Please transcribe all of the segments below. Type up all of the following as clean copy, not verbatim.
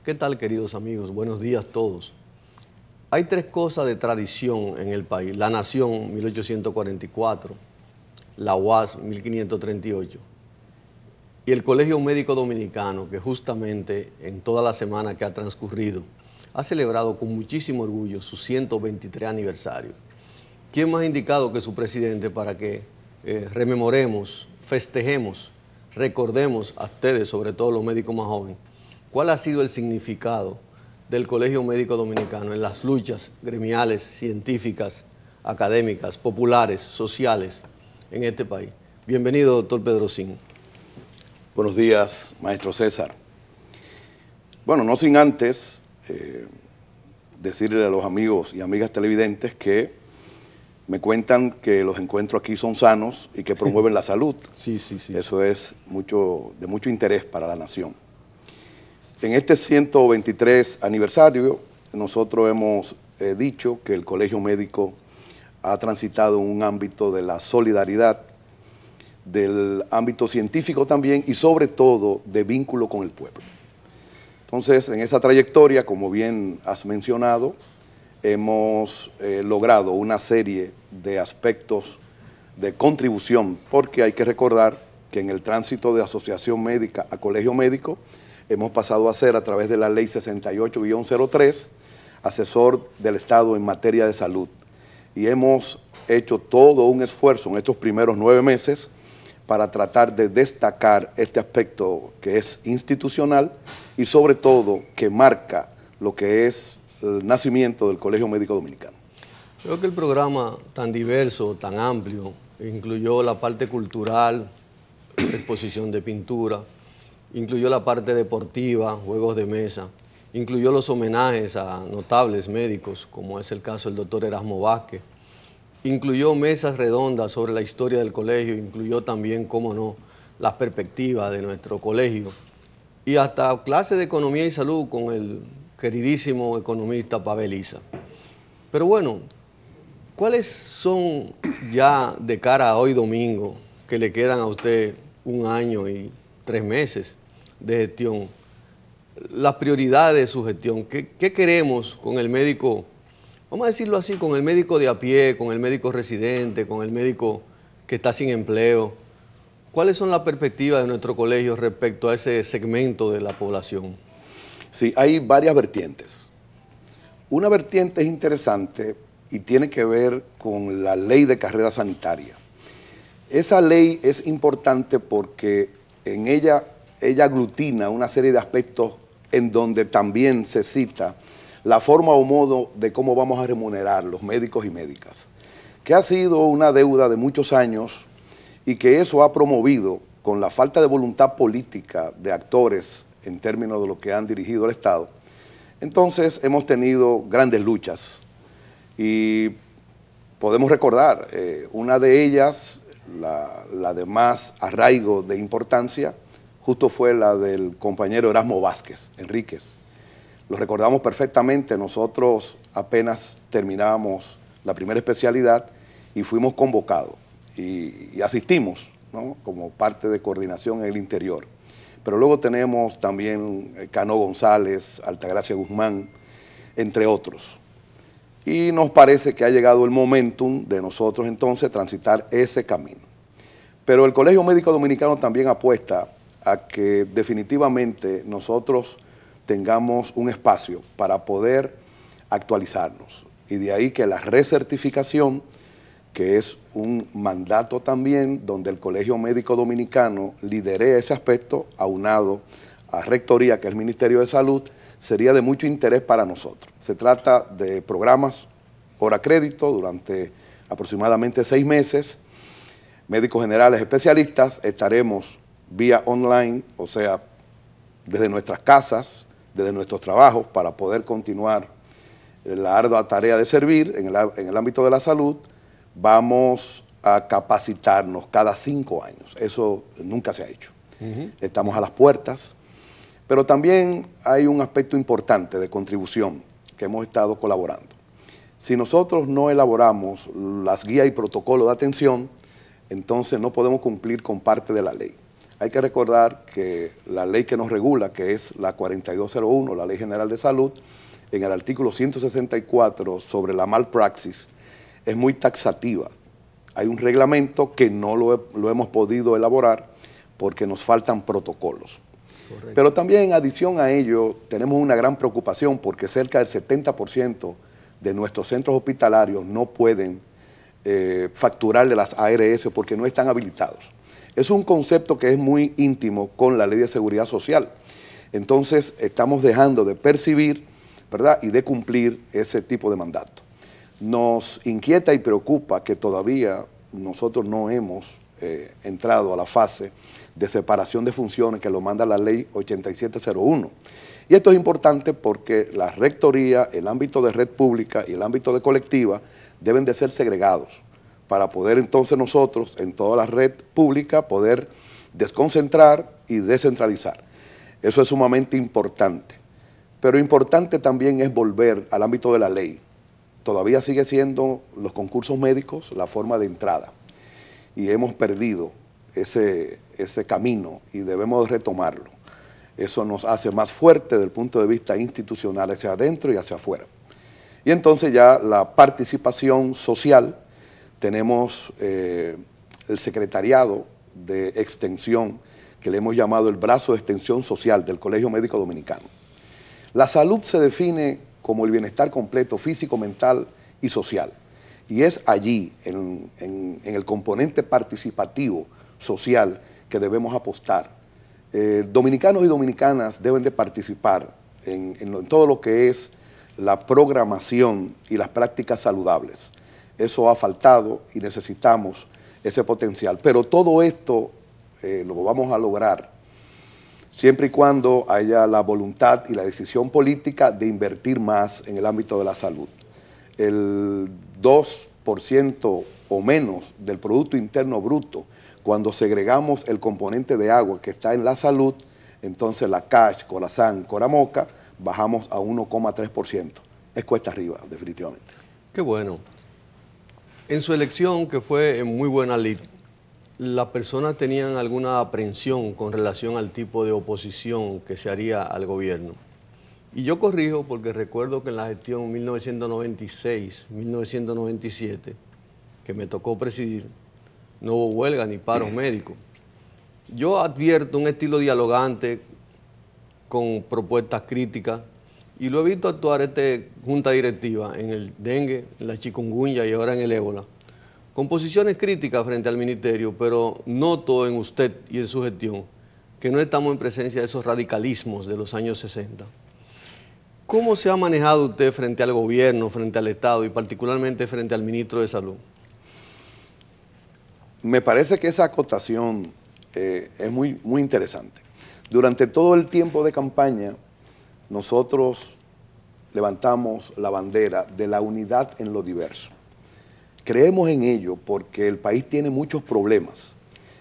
¿Qué tal, queridos amigos? Buenos días a todos. Hay tres cosas de tradición en el país. La Nación, 1844, la UAS, 1538, y el Colegio Médico Dominicano, que justamente en toda la semana que ha transcurrido, ha celebrado con muchísimo orgullo su 123 aniversario. ¿Quién más indicado que su presidente para que rememoremos, festejemos, recordemos a ustedes, sobre todo los médicos más jóvenes, cuál ha sido el significado del Colegio Médico Dominicano en las luchas gremiales, científicas, académicas, populares, sociales en este país? Bienvenido, doctor Pedrocín. Buenos días, maestro César. Bueno, no sin antes decirle a los amigos y amigas televidentes que me cuentan que los encuentros aquí son sanos y que promueven la salud. Sí. Eso es de mucho interés para la nación. En este 123 aniversario, nosotros hemos dicho que el Colegio Médico ha transitado un ámbito de la solidaridad, del ámbito científico también y sobre todo de vínculo con el pueblo. Entonces, en esa trayectoria, como bien has mencionado, hemos logrado una serie de aspectos de contribución, porque hay que recordar que en el tránsito de asociación médica a colegio médico, hemos pasado a ser, a través de la ley 68-03, asesor del Estado en materia de salud. Y hemos hecho todo un esfuerzo en estos primeros 9 meses para tratar de destacar este aspecto que es institucional y sobre todo que marca lo que es el nacimiento del Colegio Médico Dominicano. Creo que el programa tan diverso, tan amplio, incluyó la parte cultural, exposición de pintura, incluyó la parte deportiva, juegos de mesa, incluyó los homenajes a notables médicos, como es el caso del doctor Erasmo Vázquez, incluyó mesas redondas sobre la historia del colegio, incluyó también, cómo no, las perspectivas de nuestro colegio, y hasta clases de economía y salud con el queridísimo economista Pavel Isa. Pero bueno, ¿cuáles son ya de cara a hoy domingo, que le quedan a usted 1 año y 3 meses de gestión, las prioridades de su gestión? ¿Qué queremos con el médico, vamos a decirlo así, con el médico de a pie, con el médico residente, con el médico que está sin empleo? ¿Cuáles son las perspectivas de nuestro colegio respecto a ese segmento de la población? Sí, hay varias vertientes. Una vertiente es interesante y tiene que ver con la ley de carrera sanitaria. Esa ley es importante porque en ella aglutina una serie de aspectos en donde también se cita la forma o modo de cómo vamos a remunerar los médicos y médicas, que ha sido una deuda de muchos años y que eso ha promovido, con la falta de voluntad política de actores en términos de lo que han dirigido el Estado. Entonces hemos tenido grandes luchas y podemos recordar una de ellas, la de más arraigo de importancia, justo fue la del compañero Erasmo Vázquez Enríquez. Lo recordamos perfectamente. Nosotros apenas terminábamos la primera especialidad y fuimos convocados y asistimos, ¿no?, como parte de coordinación en el interior. Pero luego tenemos también Cano González, Altagracia Guzmán, entre otros. Y nos parece que ha llegado el momentum de nosotros entonces transitar ese camino. Pero el Colegio Médico Dominicano también apuesta a que definitivamente nosotros tengamos un espacio para poder actualizarnos. Y de ahí que la recertificación, que es un mandato también donde el Colegio Médico Dominicano lidere ese aspecto, aunado a Rectoría, que es el Ministerio de Salud, sería de mucho interés para nosotros. Se trata de programas hora crédito durante aproximadamente 6 meses, médicos generales especialistas, estaremos vía online, o sea, desde nuestras casas, desde nuestros trabajos, para poder continuar la ardua tarea de servir en el ámbito de la salud. Vamos a capacitarnos cada 5 años. Eso nunca se ha hecho. Estamos a las puertas, pero también hay un aspecto importante de contribución que hemos estado colaborando. Si nosotros no elaboramos las guías y protocolos de atención, entonces no podemos cumplir con parte de la ley. Hay que recordar que la ley que nos regula, que es la 4201, la Ley General de Salud, en el artículo 164 sobre la malpraxis, es muy taxativa. Hay un reglamento que no lo hemos podido elaborar porque nos faltan protocolos. Correcto. Pero también en adición a ello tenemos una gran preocupación porque cerca del 70% de nuestros centros hospitalarios no pueden facturarle las ARS porque no están habilitados. Es un concepto que es muy íntimo con la Ley de Seguridad Social. Entonces estamos dejando de percibir, ¿verdad?, y de cumplir ese tipo de mandato. Nos inquieta y preocupa que todavía nosotros no hemos entrado a la fase de separación de funciones que lo manda la Ley 8701. Y esto es importante porque la rectoría, el ámbito de red pública y el ámbito de colectiva deben de ser segregados para poder entonces nosotros en toda la red pública poder desconcentrar y descentralizar. Eso es sumamente importante. Pero importante también es volver al ámbito de la ley. Todavía sigue siendo los concursos médicos la forma de entrada y hemos perdido ese camino y debemos retomarlo. Eso nos hace más fuerte desde el punto de vista institucional hacia adentro y hacia afuera. Y entonces ya la participación social, tenemos el secretariado de extensión que le hemos llamado el brazo de extensión social del Colegio Médico Dominicano. La salud se define como el bienestar completo físico, mental y social. Y es allí, en el componente participativo social, que debemos apostar. Dominicanos y dominicanas deben de participar en todo lo que es la programación y las prácticas saludables. Eso ha faltado y necesitamos ese potencial. Pero todo esto lo vamos a lograr siempre y cuando haya la voluntad y la decisión política de invertir más en el ámbito de la salud. El 2% o menos del Producto Interno Bruto, cuando segregamos el componente de agua que está en la salud, entonces la CACH, Corazán, Coramoca, bajamos a 1,3%. Es cuesta arriba, definitivamente. Qué bueno. En su elección, que fue en muy buena lid, ¿las personas tenían alguna aprensión con relación al tipo de oposición que se haría al gobierno? Y yo corrijo porque recuerdo que en la gestión 1996-1997, que me tocó presidir, no hubo huelga ni paros médicos. Yo advierto un estilo dialogante con propuestas críticas y lo he visto actuar junta directiva en el dengue, en la chikungunya y ahora en el ébola, con posiciones críticas frente al ministerio, pero noto en usted y en su gestión que no estamos en presencia de esos radicalismos de los años 60. ¿Cómo se ha manejado usted frente al gobierno, frente al Estado y particularmente frente al ministro de Salud? Me parece que esa acotación es muy interesante. Durante todo el tiempo de campaña, nosotros levantamos la bandera de la unidad en lo diverso. Creemos en ello porque el país tiene muchos problemas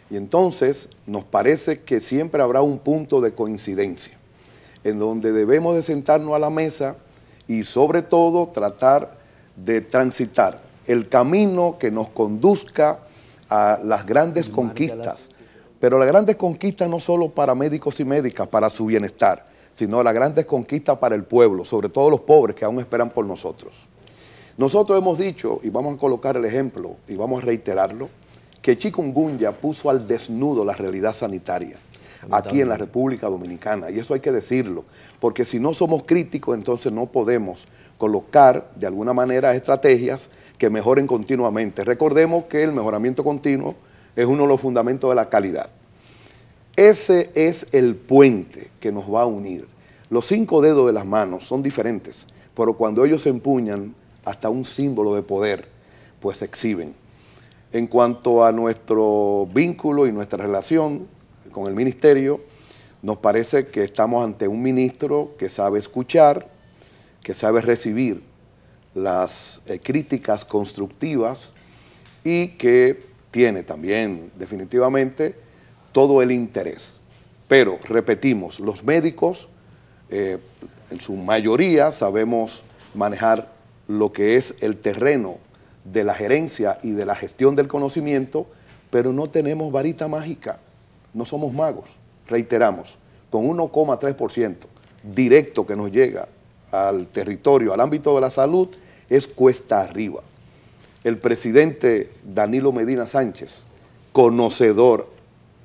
y entonces nos parece que siempre habrá un punto de coincidencia en donde debemos de sentarnos a la mesa y sobre todo tratar de transitar el camino que nos conduzca a las grandes conquistas. Pero las grandes conquistas no solo para médicos y médicas, para su bienestar, sino las grandes conquistas para el pueblo, sobre todo los pobres que aún esperan por nosotros. Nosotros hemos dicho, y vamos a colocar el ejemplo, y vamos a reiterarlo, que chikungunya puso al desnudo la realidad sanitaria aquí en la República Dominicana, y eso hay que decirlo, porque si no somos críticos, entonces no podemos colocar de alguna manera estrategias que mejoren continuamente. Recordemos que el mejoramiento continuo es uno de los fundamentos de la calidad. Ese es el puente que nos va a unir. Los 5 dedos de las manos son diferentes, pero cuando ellos se empuñan, hasta un símbolo de poder, pues se exhiben. En cuanto a nuestro vínculo y nuestra relación con el ministerio, nos parece que estamos ante un ministro que sabe escuchar, que sabe recibir las críticas constructivas y que tiene también definitivamente todo el interés. Pero, repetimos, los médicos en su mayoría sabemos manejar lo que es el terreno de la gerencia y de la gestión del conocimiento, pero no tenemos varita mágica. no somos magos. Reiteramos, con 1,3% directo que nos llega al territorio, al ámbito de la salud, es cuesta arriba. El presidente Danilo Medina Sánchez, conocedor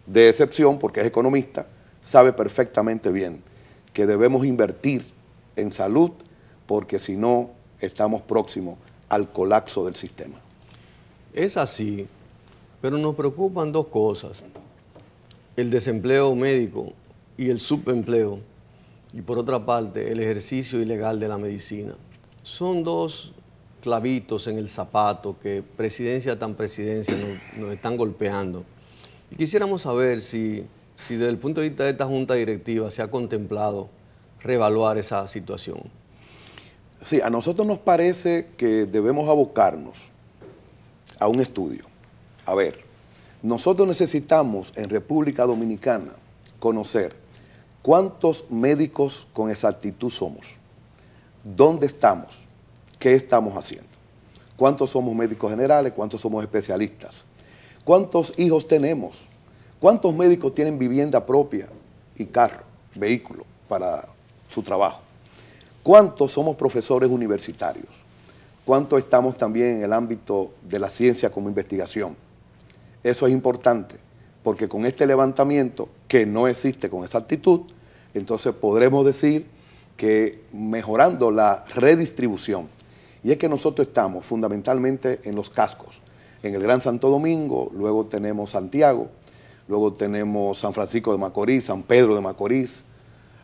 de excepción, porque es economista, sabe perfectamente bien que debemos invertir en salud, porque si no, estamos próximos al colapso del sistema. Es así, pero nos preocupan dos cosas: el desempleo médico y el subempleo, y por otra parte, el ejercicio ilegal de la medicina. Son dos clavitos en el zapato que presidencia tras presidencia nos están golpeando. Y quisiéramos saber si desde el punto de vista de esta Junta Directiva se ha contemplado reevaluar esa situación. Sí, a nosotros nos parece que debemos abocarnos a un estudio. A ver, nosotros necesitamos en República Dominicana conocer cuántos médicos con exactitud somos, dónde estamos, qué estamos haciendo, cuántos somos médicos generales, cuántos somos especialistas, cuántos hijos tenemos, cuántos médicos tienen vivienda propia y carro, vehículo para su trabajo, cuántos somos profesores universitarios, cuánto estamos también en el ámbito de la ciencia como investigación. Eso es importante, porque con este levantamiento, que no existe con exactitud, entonces podremos decir que mejorando la redistribución, y es que nosotros estamos fundamentalmente en los cascos, en el Gran Santo Domingo, luego tenemos Santiago, luego tenemos San Francisco de Macorís, San Pedro de Macorís,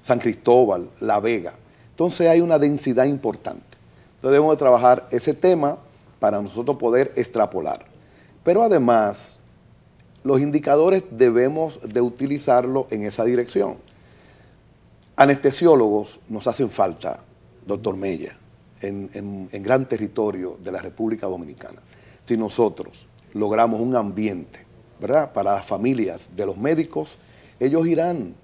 San Cristóbal, La Vega. Entonces hay una densidad importante. Entonces debemos de trabajar ese tema para nosotros poder extrapolar. Pero además, los indicadores debemos de utilizarlo en esa dirección. Anestesiólogos nos hacen falta, doctor Mella, en gran territorio de la República Dominicana. Si nosotros logramos un ambiente, ¿verdad?, para las familias de los médicos, ellos irán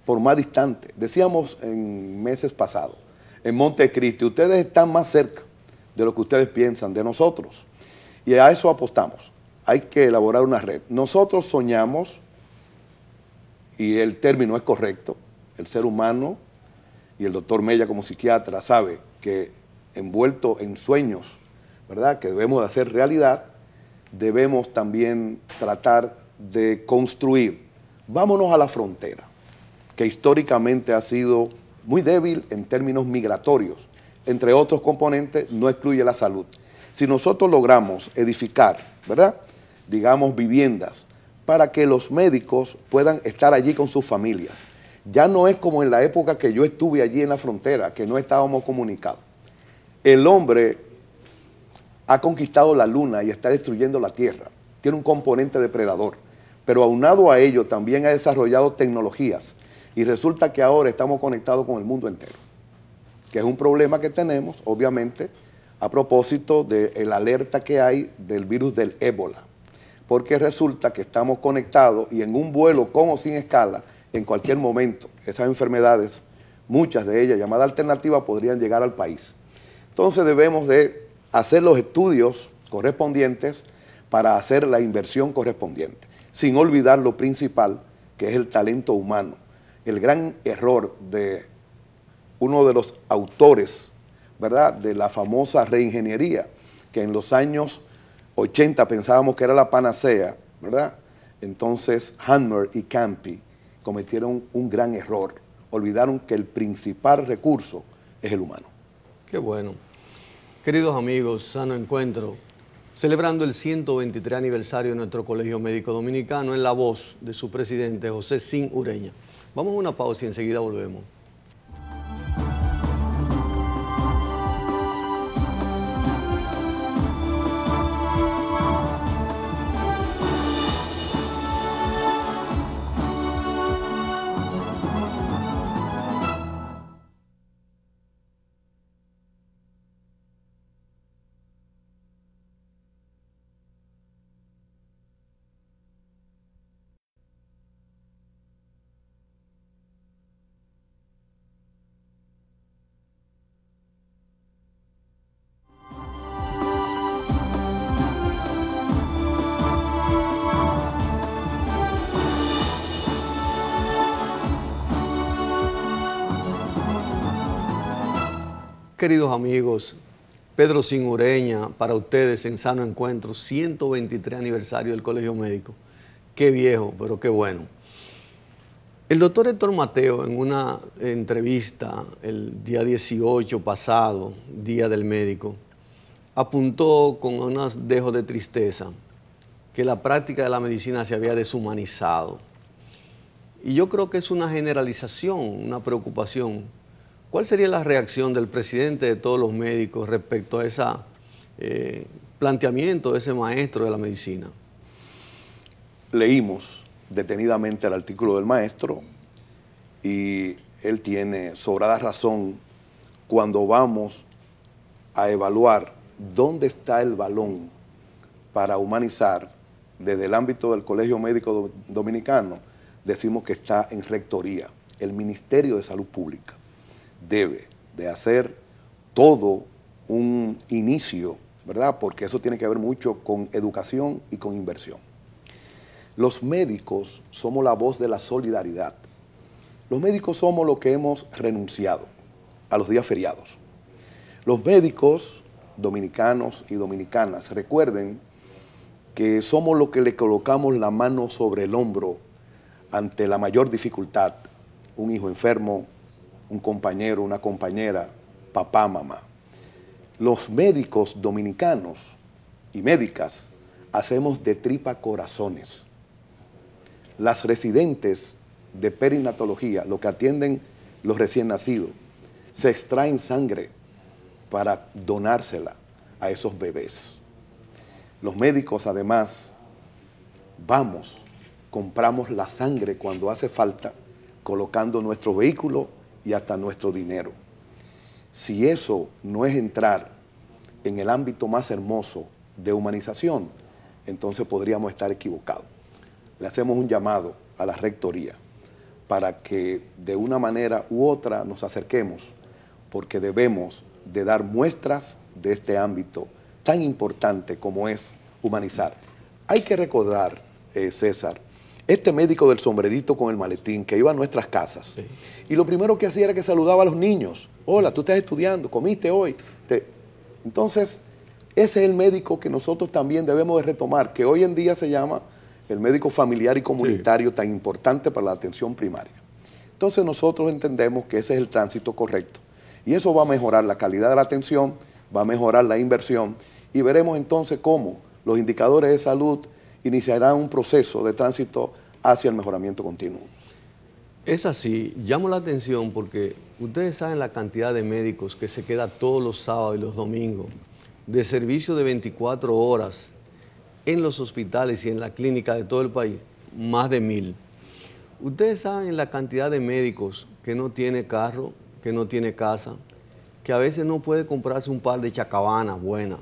por más distante. Decíamos en meses pasados, en Montecristi, ustedes están más cerca de lo que ustedes piensan de nosotros. Y a eso apostamos. Hay que elaborar una red. Nosotros soñamos, y el término es correcto, el ser humano, y el doctor Mella como psiquiatra sabe que envuelto en sueños, ¿verdad?, que debemos de hacer realidad, debemos también tratar de construir. Vámonos a la frontera, que históricamente ha sido muy débil en términos migratorios, entre otros componentes, no excluye la salud. Si nosotros logramos edificar, ¿verdad?, digamos, viviendas para que los médicos puedan estar allí con sus familias, ya no es como en la época que yo estuve allí en la frontera, que no estábamos comunicados. El hombre ha conquistado la luna y está destruyendo la tierra, tiene un componente depredador, pero aunado a ello también ha desarrollado tecnologías y resulta que ahora estamos conectados con el mundo entero, que es un problema que tenemos, obviamente, a propósito de la alerta que hay del virus del ébola, porque resulta que estamos conectados y en un vuelo con o sin escala, en cualquier momento, esas enfermedades, muchas de ellas llamadas alternativas, podrían llegar al país. Entonces debemos de hacer los estudios correspondientes para hacer la inversión correspondiente, sin olvidar lo principal, que es el talento humano. El gran error de uno de los autores, ¿verdad?, de la famosa reingeniería, que en los años 80 pensábamos que era la panacea, ¿verdad? Entonces Hammer y Campi cometieron un gran error, olvidaron que el principal recurso es el humano. Qué bueno. Queridos amigos, Sano Encuentro, celebrando el 123 aniversario de nuestro Colegio Médico Dominicano en la voz de su presidente, José Sin Ureña. Vamos a una pausa y enseguida volvemos. Queridos amigos, Pedro Sin Ureña, para ustedes en Sano Encuentro, 123 aniversario del Colegio Médico. Qué viejo, pero qué bueno. El doctor Héctor Mateo, en una entrevista el día 18 pasado, Día del Médico, apuntó con unos dejos de tristeza que la práctica de la medicina se había deshumanizado. Y yo creo que es una generalización, una preocupación. ¿Cuál sería la reacción del presidente de todos los médicos respecto a ese planteamiento de ese maestro de la medicina? Leímos detenidamente el artículo del maestro y él tiene sobrada razón cuando vamos a evaluar dónde está el balón para humanizar desde el ámbito del Colegio Médico Dominicano. Decimos que está en rectoría. El Ministerio de Salud Pública debe de hacer todo un inicio, ¿verdad? Porque eso tiene que ver mucho con educación y con inversión. Los médicos somos la voz de la solidaridad. Los médicos somos los que hemos renunciado a los días feriados. Los médicos dominicanos y dominicanas, recuerden que somos los que le colocamos la mano sobre el hombro ante la mayor dificultad, un hijo enfermo, un compañero, una compañera, papá, mamá. Los médicos dominicanos y médicas hacemos de tripa corazones. Las residentes de perinatología, lo que atienden los recién nacidos, se extraen sangre para donársela a esos bebés. Los médicos, además, compramos la sangre cuando hace falta, colocando nuestro vehículo y hasta nuestro dinero. Si eso no es entrar en el ámbito más hermoso de humanización, entonces podríamos estar equivocados. Le hacemos un llamado a la rectoría para que de una manera u otra nos acerquemos, porque debemos de dar muestras de este ámbito tan importante como es humanizar. Hay que recordar, César, este médico del sombrerito con el maletín que iba a nuestras casas, sí, y lo primero que hacía era que saludaba a los niños. Hola, tú estás estudiando, comiste hoy. Entonces, ese es el médico que nosotros también debemos de retomar, que hoy en día se llama el médico familiar y comunitario, sí, tan importante para la atención primaria. Entonces nosotros entendemos que ese es el tránsito correcto y eso va a mejorar la calidad de la atención, va a mejorar la inversión y veremos entonces cómo los indicadores de salud iniciarán un proceso de tránsito hacia el mejoramiento continuo. Es así, llamo la atención porque ustedes saben la cantidad de médicos que se queda todos los sábados y los domingos de servicio de 24 horas en los hospitales y en la clínica de todo el país, más de 1000. Ustedes saben la cantidad de médicos que no tiene carro, que no tiene casa, que a veces no puede comprarse un par de chacabanas buenas,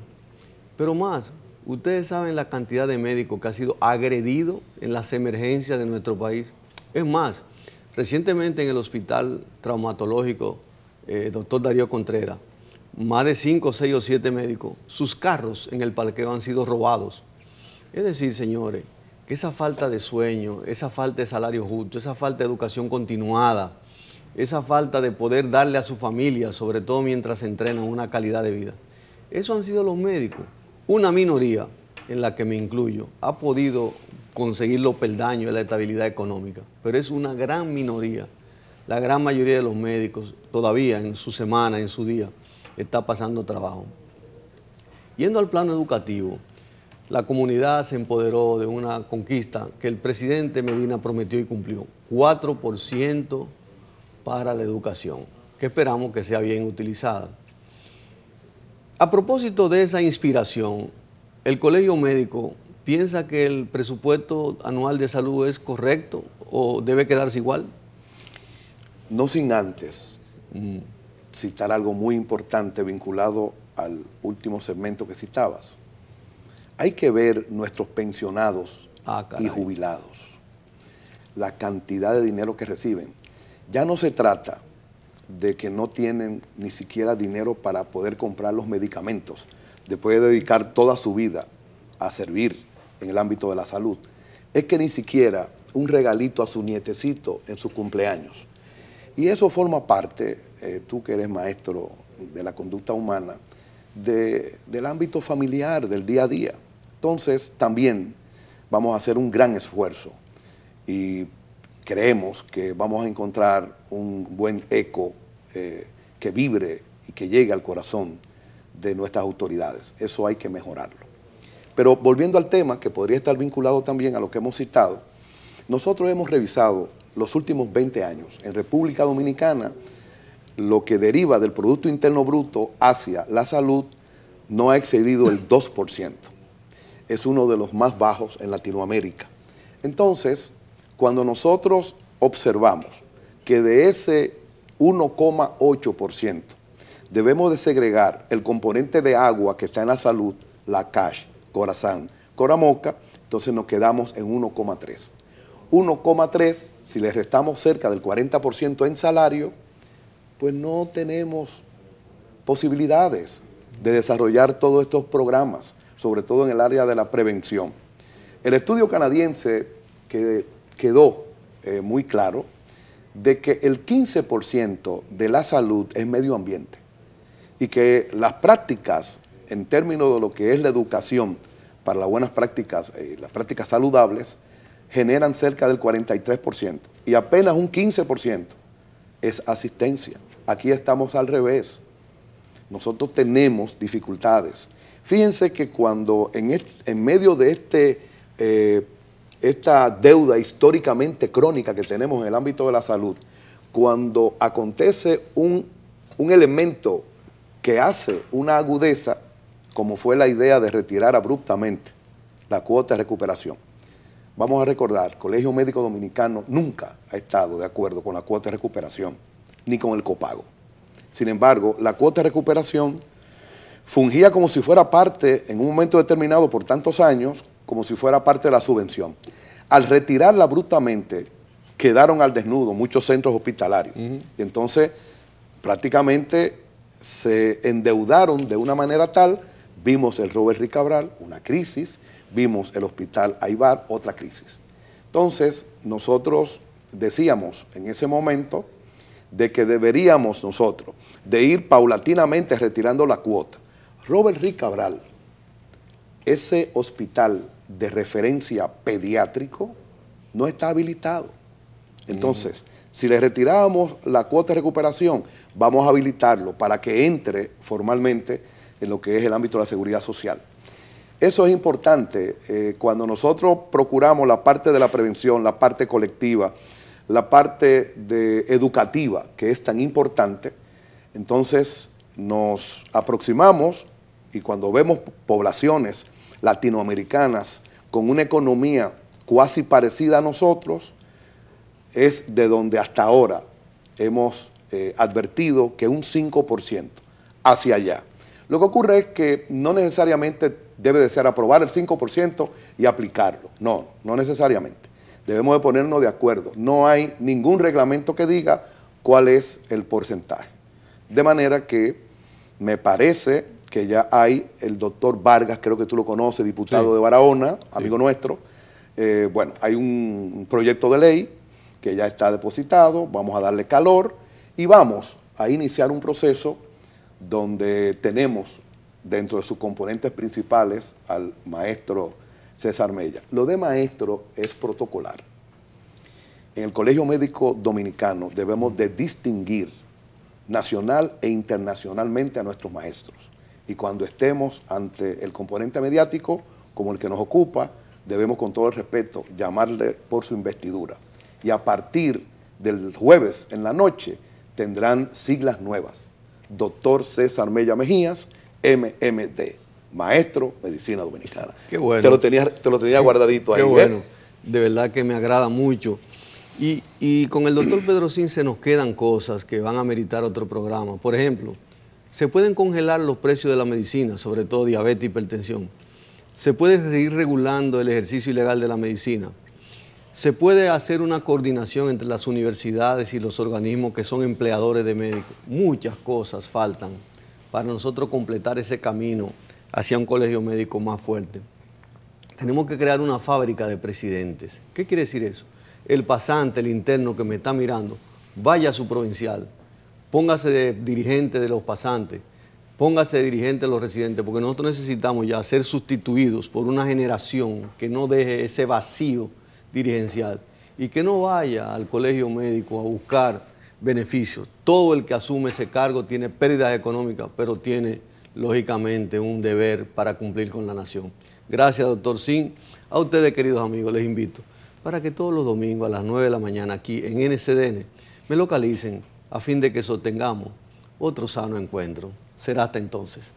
pero más, ustedes saben la cantidad de médicos que ha sido agredido en las emergencias de nuestro país. Es más, recientemente en el hospital traumatológico, doctor Darío Contreras, más de 5, 6 o 7 médicos, sus carros en el parqueo han sido robados. Es decir, señores, que esa falta de sueño, esa falta de salario justo, esa falta de educación continuada, esa falta de poder darle a su familia, sobre todo mientras se entrenan, una calidad de vida, eso han sido los médicos. Una minoría, en la que me incluyo, ha podido conseguir los peldaños de la estabilidad económica, pero es una gran minoría. La gran mayoría de los médicos todavía en su semana, en su día, está pasando trabajo. Yendo al plano educativo, la comunidad se empoderó de una conquista que el presidente Medina prometió y cumplió, 4% para la educación, que esperamos que sea bien utilizada. A propósito de esa inspiración, ¿el Colegio Médico piensa que el presupuesto anual de salud es correcto o debe quedarse igual? No sin antes citar algo muy importante vinculado al último segmento que citabas. Hay que ver nuestros pensionados y jubilados, la cantidad de dinero que reciben. Ya no se trata de que no tienen ni siquiera dinero para poder comprar los medicamentos, después de dedicar toda su vida a servir en el ámbito de la salud. Es que ni siquiera un regalito a su nietecito en su cumpleaños. Y eso forma parte, tú que eres maestro, de la conducta humana, del ámbito familiar, del día a día. Entonces, también vamos a hacer un gran esfuerzo y creemos que vamos a encontrar un buen eco que vibre y que llegue al corazón de nuestras autoridades. Eso hay que mejorarlo. Pero volviendo al tema, que podría estar vinculado también a lo que hemos citado, nosotros hemos revisado los últimos 20 años. En República Dominicana, lo que deriva del Producto Interno Bruto hacia la salud no ha excedido el 2%. Es uno de los más bajos en Latinoamérica. Entonces, cuando nosotros observamos que de ese 1,8% debemos de segregar el componente de agua que está en la salud, la CASH, Corazán, Coramoca, entonces nos quedamos en 1,3. 1,3, si le restamos cerca del 40% en salario, pues no tenemos posibilidades de desarrollar todos estos programas, sobre todo en el área de la prevención. El estudio canadiense quedó muy claro de que el 15% de la salud es medio ambiente y que las prácticas en términos de lo que es la educación para las buenas prácticas, las prácticas saludables, generan cerca del 43% y apenas un 15% es asistencia. Aquí estamos al revés. Nosotros tenemos dificultades. Fíjense que cuando en medio de esta deuda históricamente crónica que tenemos en el ámbito de la salud, cuando acontece un elemento que hace una agudeza, como fue la idea de retirar abruptamente la cuota de recuperación. Vamos a recordar, el Colegio Médico Dominicano nunca ha estado de acuerdo con la cuota de recuperación, ni con el copago. Sin embargo, la cuota de recuperación fungía como si fuera parte, en un momento determinado por tantos años, como si fuera parte de la subvención. Al retirarla abruptamente, quedaron al desnudo muchos centros hospitalarios. Y entonces, prácticamente se endeudaron de una manera tal, vimos el Robert Rick Cabral, una crisis, vimos el Hospital Aybar, otra crisis. Entonces, nosotros decíamos en ese momento de que deberíamos nosotros de ir paulatinamente retirando la cuota. Robert Rick Cabral, ese hospital de referencia pediátrico, no está habilitado. Entonces, si le retirábamos la cuota de recuperación, vamos a habilitarlo para que entre formalmente en lo que es el ámbito de la seguridad social. Eso es importante cuando nosotros procuramos la parte de la prevención, la parte colectiva, la parte educativa, que es tan importante. Entonces nos aproximamos y cuando vemos poblaciones latinoamericanas con una economía cuasi parecida a nosotros, es de donde hasta ahora hemos advertido que un 5% hacia allá. Lo que ocurre es que no necesariamente debe de ser aprobar el 5% y aplicarlo. No, no necesariamente. Debemos de ponernos de acuerdo. No hay ningún reglamento que diga cuál es el porcentaje. De manera que me parece que ya hay el doctor Vargas, creo que tú lo conoces, diputado de Barahona, amigo nuestro. Bueno, hay un proyecto de ley que ya está depositado, vamos a darle calor y vamos a iniciar un proceso donde tenemos dentro de sus componentes principales al maestro César Mella. Lo de maestro es protocolar. En el Colegio Médico Dominicano debemos de distinguir nacional e internacionalmente a nuestros maestros. Y cuando estemos ante el componente mediático, como el que nos ocupa, debemos con todo el respeto llamarle por su investidura. Y a partir del jueves en la noche tendrán siglas nuevas. Doctor César Mella Mejías, MMD, Maestro Medicina Dominicana. Qué bueno. Te lo tenía guardadito ahí. Qué bueno. De verdad que me agrada mucho. Y con el doctor Pedrocín se nos quedan cosas que van a meritar otro programa. Por ejemplo, se pueden congelar los precios de la medicina, sobre todo diabetes y hipertensión. Se puede seguir regulando el ejercicio ilegal de la medicina. Se puede hacer una coordinación entre las universidades y los organismos que son empleadores de médicos. Muchas cosas faltan para nosotros completar ese camino hacia un colegio médico más fuerte. Tenemos que crear una fábrica de presidentes. ¿Qué quiere decir eso? El pasante, el interno que me está mirando, vaya a su provincial, póngase de dirigente de los pasantes, póngase de dirigente de los residentes, porque nosotros necesitamos ya ser sustituidos por una generación que no deje ese vacío dirigencial y que no vaya al colegio médico a buscar beneficios. Todo el que asume ese cargo tiene pérdidas económicas, pero tiene lógicamente un deber para cumplir con la nación. Gracias, doctor Sin. A ustedes, queridos amigos, les invito para que todos los domingos a las 9 de la mañana aquí en NCDN me localicen a fin de que sostengamos otro sano encuentro. Será hasta entonces.